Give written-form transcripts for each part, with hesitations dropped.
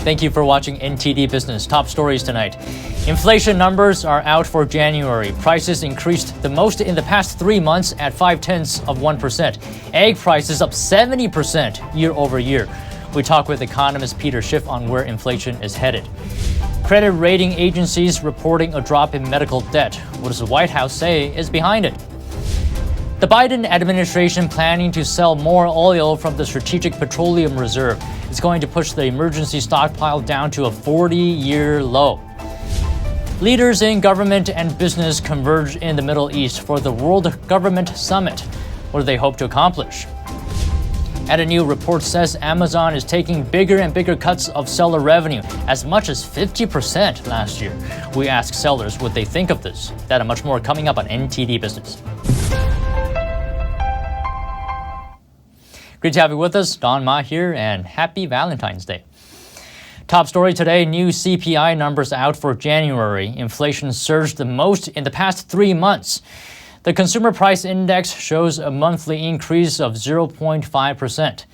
Thank you for watching NTD Business. Top stories tonight. Inflation numbers are out for January. Prices increased the most in the past 3 months at 0.5%. Egg prices up 70% year over year. We talk with economist Peter Schiff on where inflation is headed. Credit rating agencies reporting a drop in medical debt. What does the White House say is behind it? The Biden administration planning to sell more oil from the Strategic Petroleum Reserve. It's going to push the emergency stockpile down to a 40-year low. Leaders in government and business converge in the Middle East for the World Government Summit. What do they hope to accomplish? And a new report says Amazon is taking bigger and bigger cuts of seller revenue, as much as 50% last year. We ask sellers what they think of this. That and much more coming up on NTD Business. Great to have you with us. Don Ma here, and happy Valentine's Day. Top story today, new CPI numbers out for January. Inflation surged the most in the past 3 months. The Consumer Price Index shows a monthly increase of 0.5%.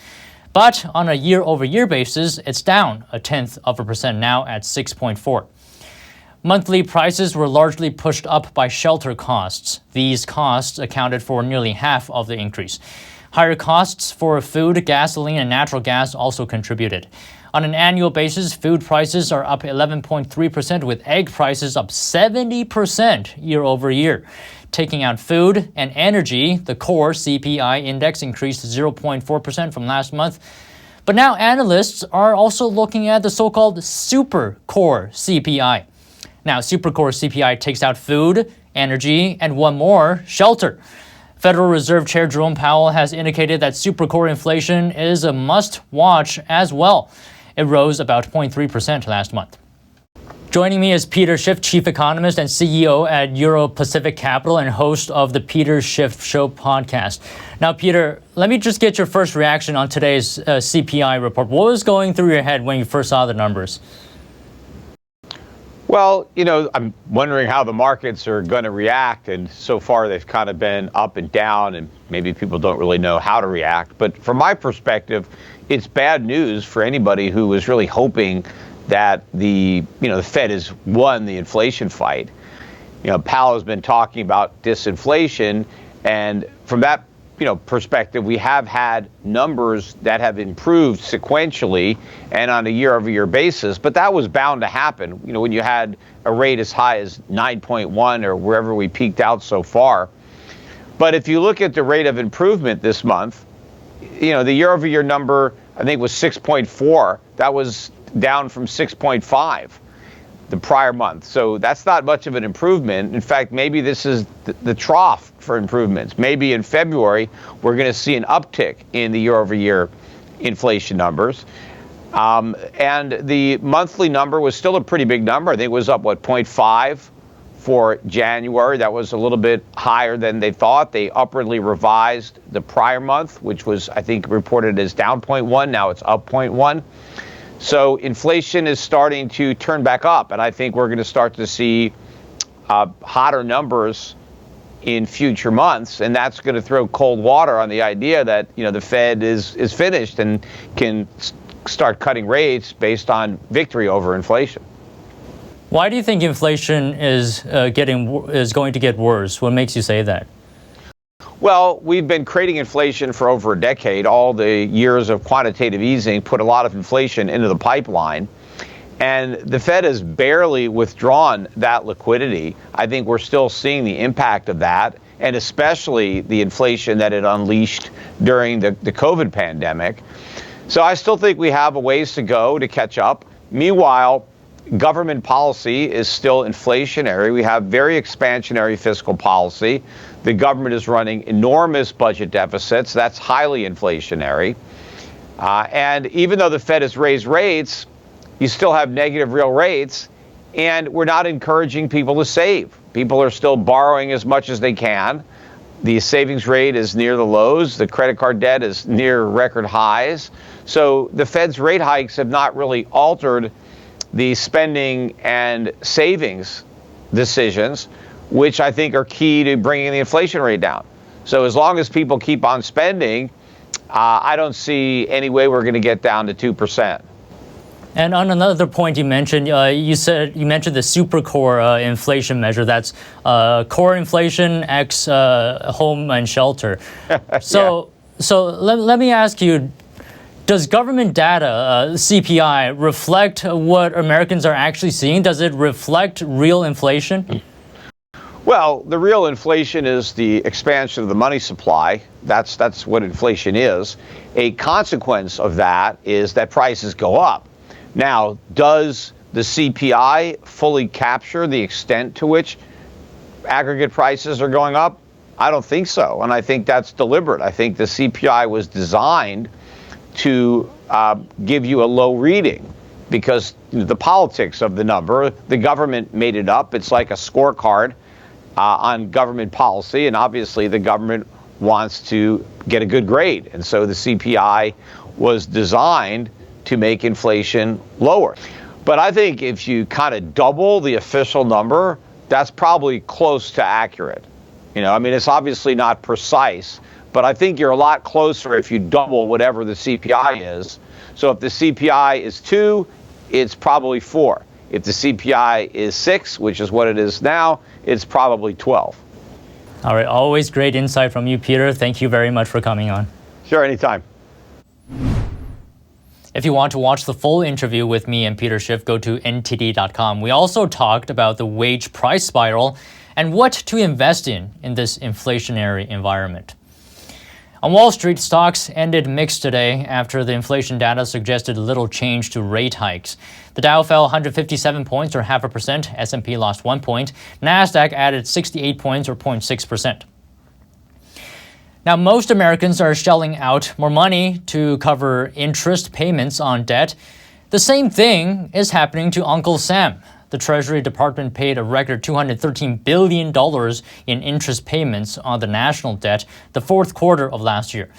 But on a year-over-year basis, it's down 0.1% now at 6.4. Monthly prices were largely pushed up by shelter costs. These costs accounted for nearly half of the increase. Higher costs for food, gasoline, and natural gas also contributed. On an annual basis, food prices are up 11.3%, with egg prices up 70% year over year. Taking out food and energy, the core CPI index increased 0.4% from last month. But now analysts are also looking at the so-called super core CPI. Now, super core CPI takes out food, energy, and one more, shelter. Federal Reserve Chair Jerome Powell has indicated that supercore inflation is a must-watch as well. It rose about 0.3% last month. Joining me is Peter Schiff, Chief Economist and CEO at Euro Pacific Capital and host of the Peter Schiff Show podcast. Now, Peter, let me just get your first reaction on today's CPI report. What was going through your head when you first saw the numbers? Well, I'm wondering how the markets are going to react, and so far they've kind of been up and down, and maybe people don't really know how to react. But from my perspective, it's bad news for anybody who was really hoping that the Fed has won the inflation fight. Powell has been talking about disinflation, and from that perspective, we have had numbers that have improved sequentially and on a year-over-year basis, but that was bound to happen. When you had a rate as high as 9.1 or wherever we peaked out so far. But if you look at the rate of improvement this month, the year-over-year number I think was 6.4. That was down from 6.5 the prior month. So that's not much of an improvement. In fact, maybe this is the trough for improvements. Maybe in February, we're going to see an uptick in the year-over-year inflation numbers. And the monthly number was still a pretty big number. I think it was up, 0.5 for January. That was a little bit higher than they thought. They upwardly revised the prior month, which was, I think, reported as down 0.1. Now it's up 0.1. So inflation is starting to turn back up, and I think we're going to start to see hotter numbers in future months, and that's going to throw cold water on the idea that the Fed is finished and can start cutting rates based on victory over inflation. Why do you think inflation is going to get worse? What makes you say that? Well, we've been creating inflation for over a decade. All the years of quantitative easing put a lot of inflation into the pipeline. And the Fed has barely withdrawn that liquidity. I think we're still seeing the impact of that, and especially the inflation that it unleashed during the COVID pandemic. So I still think we have a ways to go to catch up. Meanwhile, government policy is still inflationary. We have very expansionary fiscal policy. The government is running enormous budget deficits. That's highly inflationary. And even though the Fed has raised rates, you still have negative real rates, and we're not encouraging people to save. People are still borrowing as much as they can. The savings rate is near the lows. The credit card debt is near record highs. So the Fed's rate hikes have not really altered the spending and savings decisions, which I think are key to bringing the inflation rate down. So as long as people keep on spending, I don't see any way we're going to get down to 2%. And on another point you mentioned, you mentioned the super core inflation measure. That's core inflation x home and shelter. So let me ask you. Does government data, CPI, reflect what Americans are actually seeing? Does it reflect real inflation? Well, the real inflation is the expansion of the money supply. That's what inflation is. A consequence of that is that prices go up. Now, does the CPI fully capture the extent to which aggregate prices are going up? I don't think so, and I think that's deliberate. I think the CPI was designed to give you a low reading because the politics of the number, the government made it up. It's like a scorecard on government policy, and obviously the government wants to get a good grade. And so the CPI was designed to make inflation lower. But I think if you kind of double the official number, that's probably close to accurate. I mean, it's obviously not precise, but I think you're a lot closer if you double whatever the CPI is. So if the CPI is 2, it's probably 4. If the CPI is 6, which is what it is now, it's probably 12. All right, always great insight from you, Peter. Thank you very much for coming on. Sure, anytime. If you want to watch the full interview with me and Peter Schiff, go to ntd.com. We also talked about the wage price spiral and what to invest in this inflationary environment. On Wall Street, stocks ended mixed today after the inflation data suggested little change to rate hikes. The Dow fell 157 points or 0.5%, S&P lost 1 point, NASDAQ added 68 points or 0.6%. Now, most Americans are shelling out more money to cover interest payments on debt. The same thing is happening to Uncle Sam. The Treasury Department paid a record $213 billion in interest payments on the national debt the fourth quarter of last year.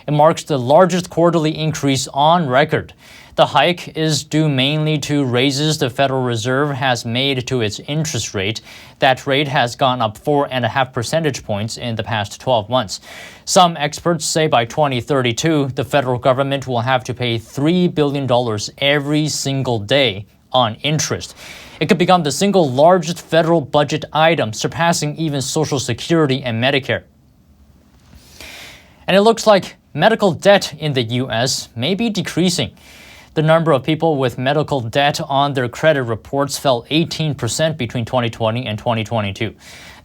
It marks the largest quarterly increase on record. The hike is due mainly to raises the Federal Reserve has made to its interest rate. That rate has gone up 4.5 percentage points in the past 12 months. Some experts say by 2032, the federal government will have to pay $3 billion every single day on interest. It could become the single largest federal budget item, surpassing even Social Security and Medicare. And it looks like medical debt in the U.S. may be decreasing. The number of people with medical debt on their credit reports fell 18% between 2020 and 2022.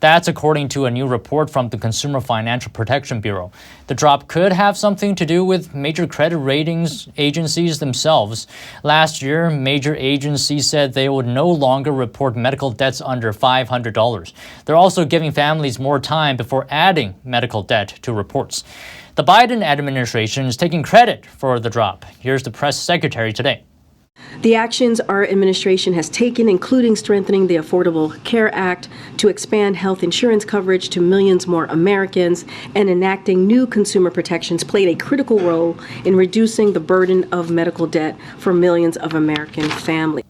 That's according to a new report from the Consumer Financial Protection Bureau. The drop could have something to do with major credit ratings agencies themselves. Last year, major agencies said they would no longer report medical debts under $500. They're also giving families more time before adding medical debt to reports. The Biden administration is taking credit for the drop. Here's the press secretary today. The actions our administration has taken, including strengthening the Affordable Care Act to expand health insurance coverage to millions more Americans and enacting new consumer protections, played a critical role in reducing the burden of medical debt for millions of American families.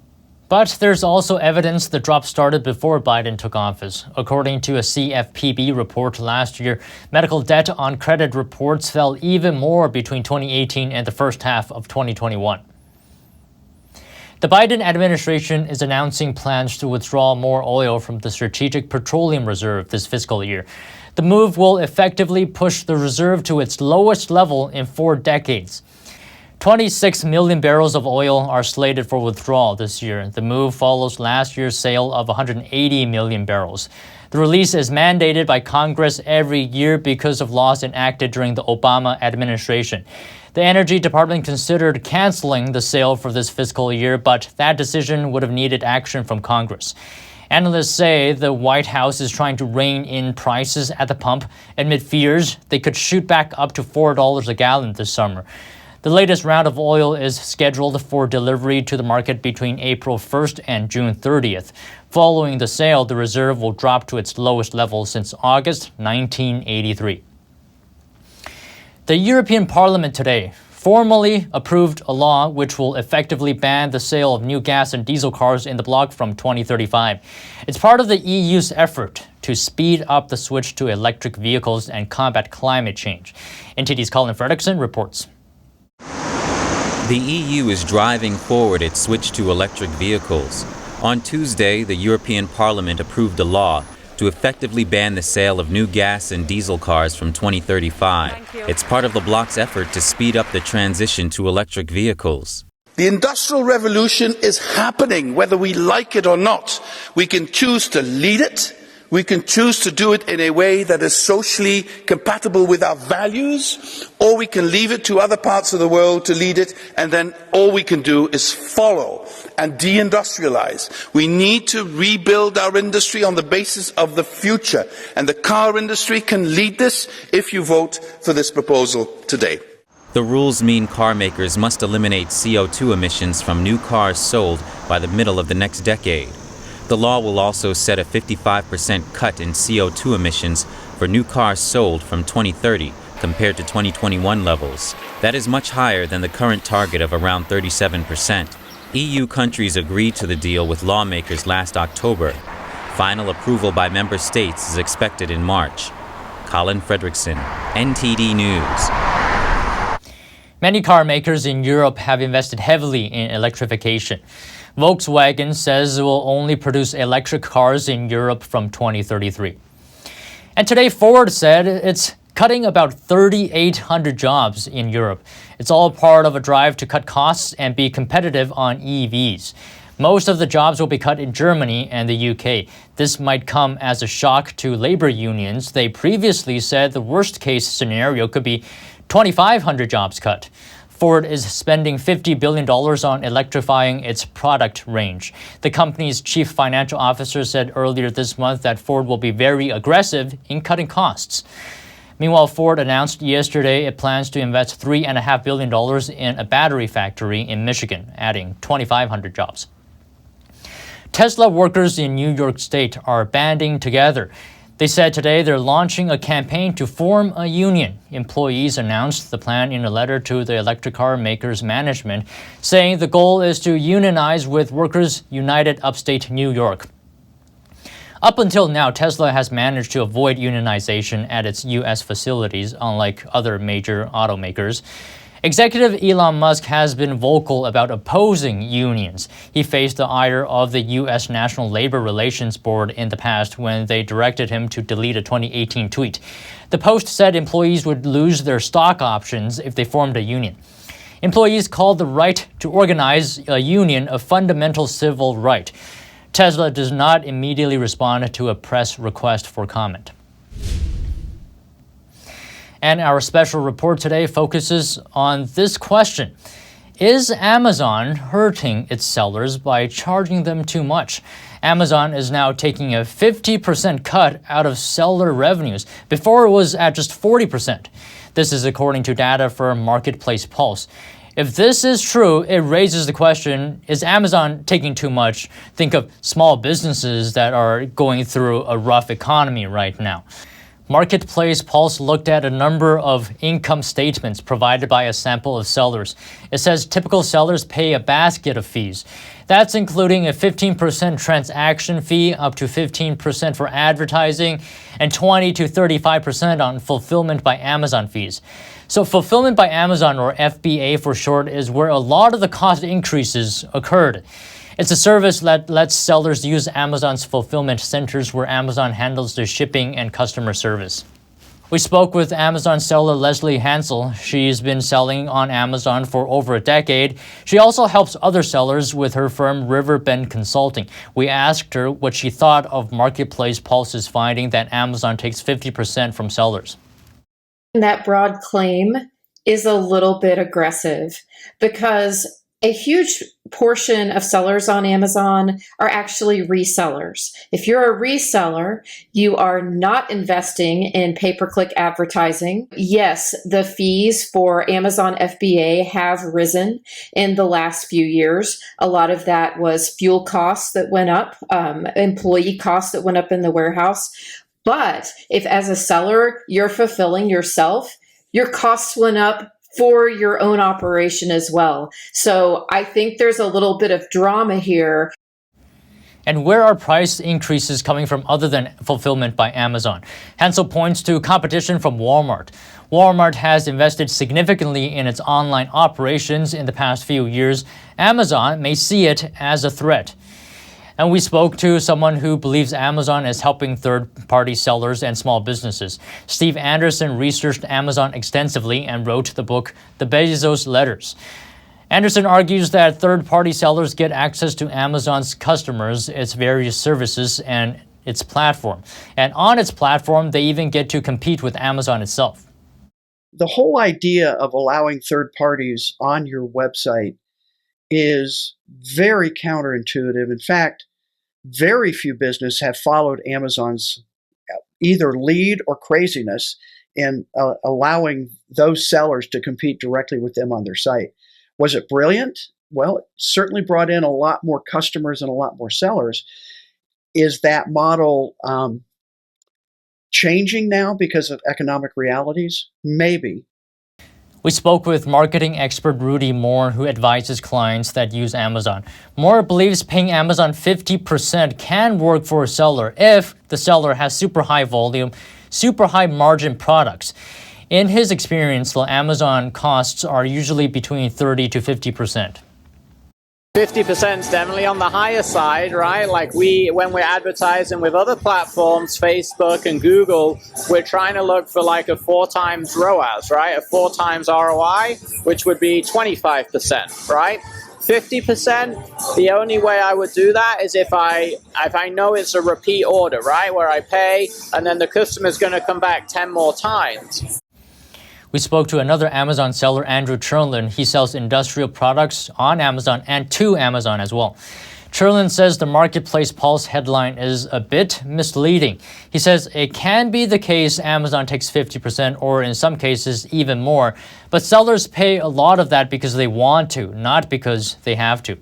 But there's also evidence the drop started before Biden took office. According to a CFPB report last year, medical debt on credit reports fell even more between 2018 and the first half of 2021. The Biden administration is announcing plans to withdraw more oil from the Strategic Petroleum Reserve this fiscal year. The move will effectively push the reserve to its lowest level in 4 decades. 26 million barrels of oil are slated for withdrawal this year. The move follows last year's sale of 180 million barrels. The release is mandated by Congress every year because of laws enacted during the Obama administration. The Energy Department considered canceling the sale for this fiscal year, but that decision would have needed action from Congress. Analysts say the White House is trying to rein in prices at the pump amid fears they could shoot back up to $4 a gallon this summer. The latest round of oil is scheduled for delivery to the market between April 1st and June 30th. Following the sale, the reserve will drop to its lowest level since August 1983. The European Parliament today formally approved a law which will effectively ban the sale of new gas and diesel cars in the bloc from 2035. It's part of the EU's effort to speed up the switch to electric vehicles and combat climate change. NTD's Colin Fredrickson reports. The EU is driving forward its switch to electric vehicles. On Tuesday, the European Parliament approved a law to effectively ban the sale of new gas and diesel cars from 2035. It's part of the bloc's effort to speed up the transition to electric vehicles. The industrial revolution is happening, whether we like it or not. We can choose to lead it. We can choose to do it in a way that is socially compatible with our values, or we can leave it to other parts of the world to lead it, and then all we can do is follow and deindustrialize. We need to rebuild our industry on the basis of the future, and the car industry can lead this if you vote for this proposal today. The rules mean car makers must eliminate CO2 emissions from new cars sold by the middle of the next decade. The law will also set a 55% cut in CO2 emissions for new cars sold from 2030 compared to 2021 levels. That is much higher than the current target of around 37%. EU countries agreed to the deal with lawmakers last October. Final approval by member states is expected in March. Colin Fredrickson, NTD News. Many car makers in Europe have invested heavily in electrification. Volkswagen says it will only produce electric cars in Europe from 2033. And today Ford said it's cutting about 3,800 jobs in Europe. It's all part of a drive to cut costs and be competitive on EVs. Most of the jobs will be cut in Germany and the UK. This might come as a shock to labor unions. They previously said the worst-case scenario could be 2,500 jobs cut. Ford is spending $50 billion on electrifying its product range. The company's chief financial officer said earlier this month that Ford will be very aggressive in cutting costs. Meanwhile, Ford announced yesterday it plans to invest $3.5 billion in a battery factory in Michigan, adding 2,500 jobs. Tesla workers in New York State are banding together. They said today they're launching a campaign to form a union. Employees announced the plan in a letter to the electric car makers' management, saying the goal is to unionize with Workers United Upstate New York. Up until now, Tesla has managed to avoid unionization at its U.S. facilities, unlike other major automakers. Executive Elon Musk has been vocal about opposing unions. He faced the ire of the U.S. National Labor Relations Board in the past when they directed him to delete a 2018 tweet. The Post said employees would lose their stock options if they formed a union. Employees called the right to organize a union a fundamental civil right. Tesla does not immediately respond to a press request for comment. And our special report today focuses on this question. Is Amazon hurting its sellers by charging them too much? Amazon is now taking a 50% cut out of seller revenues. Before it was at just 40%. This is according to data from Marketplace Pulse. If this is true, it raises the question, is Amazon taking too much? Think of small businesses that are going through a rough economy right now. Marketplace Pulse looked at a number of income statements provided by a sample of sellers. It says typical sellers pay a basket of fees. That's including a 15% transaction fee, up to 15% for advertising, and 20 to 35% on fulfillment by Amazon fees. So fulfillment by Amazon, or FBA for short, is where a lot of the cost increases occurred. It's a service that lets sellers use Amazon's fulfillment centers where Amazon handles the shipping and customer service. We spoke with Amazon seller Leslie Hansel. She's been selling on Amazon for over a decade. She also helps other sellers with her firm Revamp Consulting. We asked her what she thought of Marketplace Pulse's finding that Amazon takes 50% from sellers. That broad claim is a little bit aggressive because a huge portion of sellers on Amazon are actually resellers. If you're a reseller, you are not investing in pay-per-click advertising. Yes, the fees for Amazon FBA have risen in the last few years. A lot of that was fuel costs that went up, employee costs that went up in the warehouse. But if as a seller, you're fulfilling yourself, your costs went up for your own operation as well. So I think there's a little bit of drama here. And where are price increases coming from other than fulfillment by Amazon? Hensel points to competition from Walmart. Walmart has invested significantly in its online operations in the past few years. Amazon may see it as a threat. And we spoke to someone who believes Amazon is helping third-party sellers and small businesses. Steve Anderson researched Amazon extensively and wrote the book, The Bezos Letters. Anderson argues that third-party sellers get access to Amazon's customers, its various services, and its platform. And on its platform, they even get to compete with Amazon itself. The whole idea of allowing third parties on your website is very counterintuitive. In fact, very few businesses have followed Amazon's either lead or craziness in allowing those sellers to compete directly with them on their site. Was it brilliant? Well, it certainly brought in a lot more customers and a lot more sellers. Is that model changing now because of economic realities? Maybe. We spoke with marketing expert Rudy Moore, who advises clients that use Amazon. Moore believes paying Amazon 50% can work for a seller if the seller has super high volume, super high margin products. In his experience, the Amazon costs are usually between 30 to 50%. 50% is definitely on the higher side, right? Like when we're advertising with other platforms, Facebook and Google, we're trying to look for like a 4 times ROAS, right? A 4 times ROI, which would be 25%, right? 50%, the only way I would do that is if I know it's a repeat order, right? Where I pay and then the customer's going to come back 10 more times. We spoke to another Amazon seller, Andrew Cherlin. He sells industrial products on Amazon and to Amazon as well. Cherlin says the Marketplace Pulse headline is a bit misleading. He says it can be the case Amazon takes 50% or in some cases even more, but sellers pay a lot of that because they want to, not because they have to.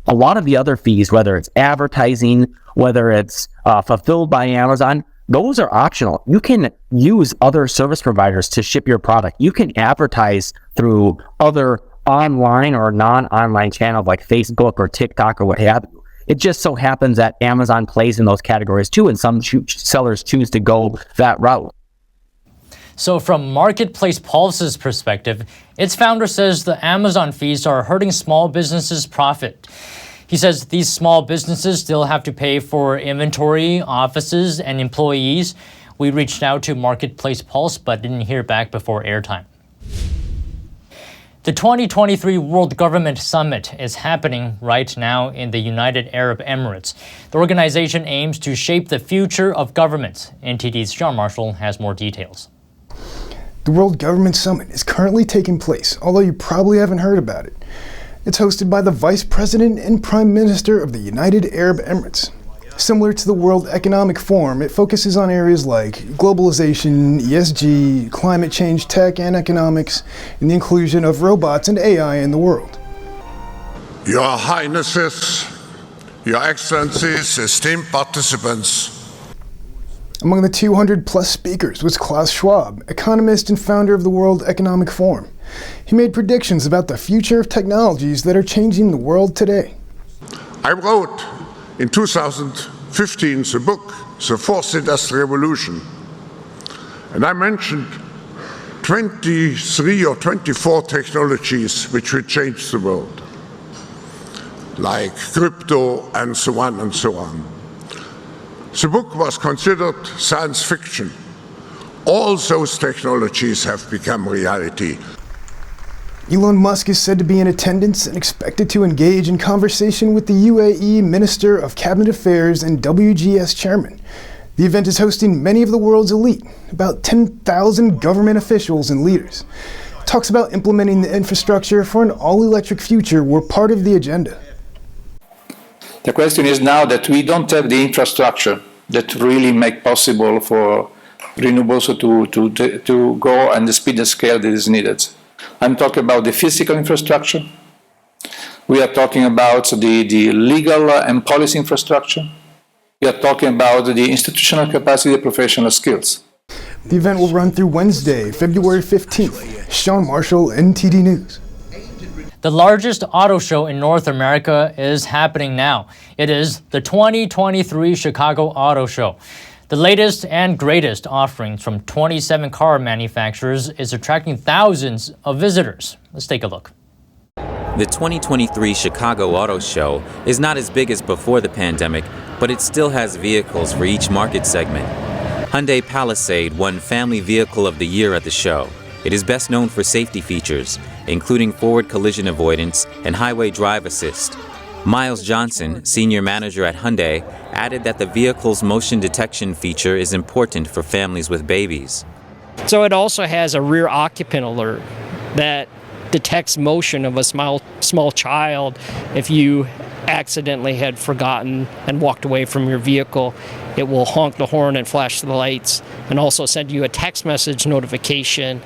A lot of the other fees, whether it's advertising, whether it's fulfilled by Amazon, those are optional. You can use other service providers to ship your product. You can advertise through other online or non-online channels like Facebook or TikTok or what have you. It just so happens that Amazon plays in those categories too, and some sellers choose to go that route. So from Marketplace Pulse's perspective, its founder says the Amazon fees are hurting small businesses' profit. He says these small businesses still have to pay for inventory, offices, and employees. We reached out to Marketplace Pulse, but didn't hear back before airtime. The 2023 World Government Summit is happening right now in the United Arab Emirates. The organization aims to shape the future of governments. NTD's John Marshall has more details. The World Government Summit is currently taking place, although you probably haven't heard about it. It's hosted by the Vice President and Prime Minister of the United Arab Emirates. Similar to the World Economic Forum, it focuses on areas like globalization, ESG, climate change, tech and economics, and the inclusion of robots and AI in the world. Your Highnesses, Your Excellencies, esteemed participants. Among the 200 plus speakers was Klaus Schwab, economist and founder of the World Economic Forum. He made predictions about the future of technologies that are changing the world today. I wrote in 2015 the book, The Fourth Industrial Revolution, and I mentioned 23 or 24 technologies which will change the world, like crypto and so on and so on. The book was considered science fiction. All those technologies have become reality. Elon Musk is said to be in attendance and expected to engage in conversation with the UAE Minister of Cabinet Affairs and WGS Chairman. The event is hosting many of the world's elite, about 10,000 government officials and leaders. Talks about implementing the infrastructure for an all-electric future were part of the agenda. The question is now that we don't have the infrastructure that really make possible for renewables to go and the speed and scale that is needed. I'm talking about the physical infrastructure. We are talking about the legal and policy infrastructure. We are talking about the institutional capacity and professional skills. The event will run through Wednesday, February 15th. Sean Marshall, NTD News. The largest auto show in North America is happening now. It is the 2023 Chicago Auto Show. The latest and greatest offerings from 27 car manufacturers is attracting thousands of visitors. Let's take a look. The 2023 Chicago Auto Show is not as big as before the pandemic, but it still has vehicles for each market segment. Hyundai Palisade won Family Vehicle of the Year at the show. It is best known for safety features, including forward collision avoidance and highway drive assist. Miles Johnson, senior manager at Hyundai, added that the vehicle's motion detection feature is important for families with babies. So it also has a rear occupant alert that detects motion of a small child if you accidentally had forgotten and walked away from your vehicle. It will honk the horn and flash the lights and also send you a text message notification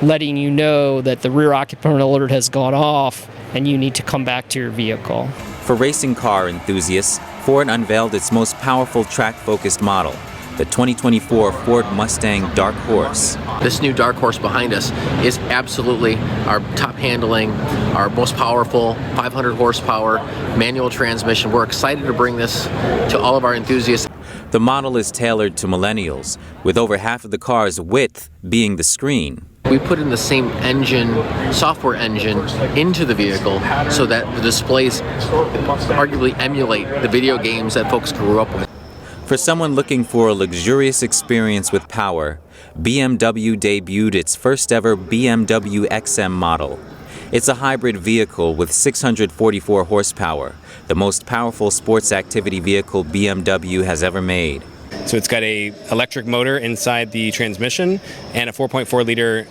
letting you know that the rear occupant alert has gone off and you need to come back to your vehicle. For racing car enthusiasts, Ford unveiled its most powerful track-focused model, the 2024 Ford Mustang Dark Horse. This new Dark Horse behind us is absolutely our top handling, our most powerful 500 horsepower manual transmission. We're excited to bring this to all of our enthusiasts. The model is tailored to millennials, with over half of the car's width being the screen. We put in the same engine, software engine, into the vehicle so that the displays arguably emulate the video games that folks grew up with. For someone looking for a luxurious experience with power, BMW debuted its first ever BMW XM model. It's a hybrid vehicle with 644 horsepower, the most powerful sports activity vehicle BMW has ever made. So it's got an electric motor inside the transmission and a 4.4 liter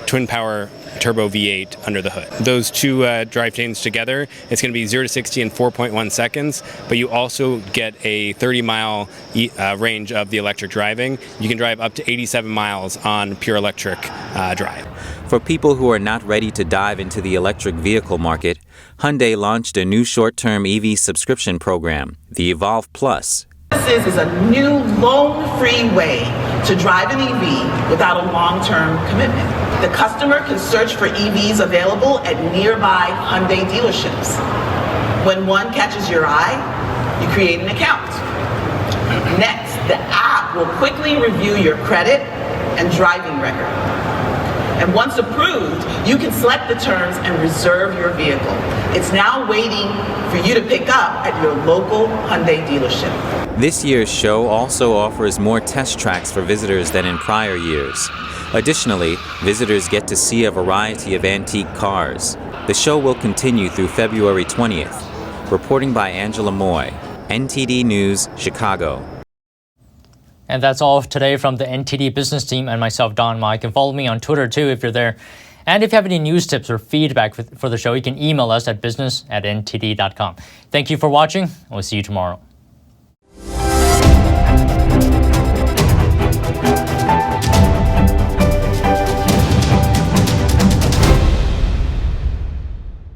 twin power turbo V8 under the hood. Those two drivetrains together, it's going to be 0 to 60 in 4.1 seconds, but you also get a 30-mile range of the electric driving. You can drive up to 87 miles on pure electric drive. For people who are not ready to dive into the electric vehicle market, Hyundai launched a new short-term EV subscription program, the Evolve Plus. This is a new loan-free way to drive an EV without a long-term commitment. The customer can search for EVs available at nearby Hyundai dealerships. When one catches your eye, you create an account. Next, the app will quickly review your credit and driving record. And once approved, you can select the terms and reserve your vehicle. It's now waiting for you to pick up at your local Hyundai dealership. This year's show also offers more test tracks for visitors than in prior years. Additionally, visitors get to see a variety of antique cars. The show will continue through February 20th. Reporting by Angela Moy, NTD News, Chicago. And that's all today from the NTD Business team and myself, Don Ma. You can follow me on Twitter too if you're there. And if you have any news tips or feedback for the show, you can email us at business@ntd.com. Thank you for watching. We'll see you tomorrow.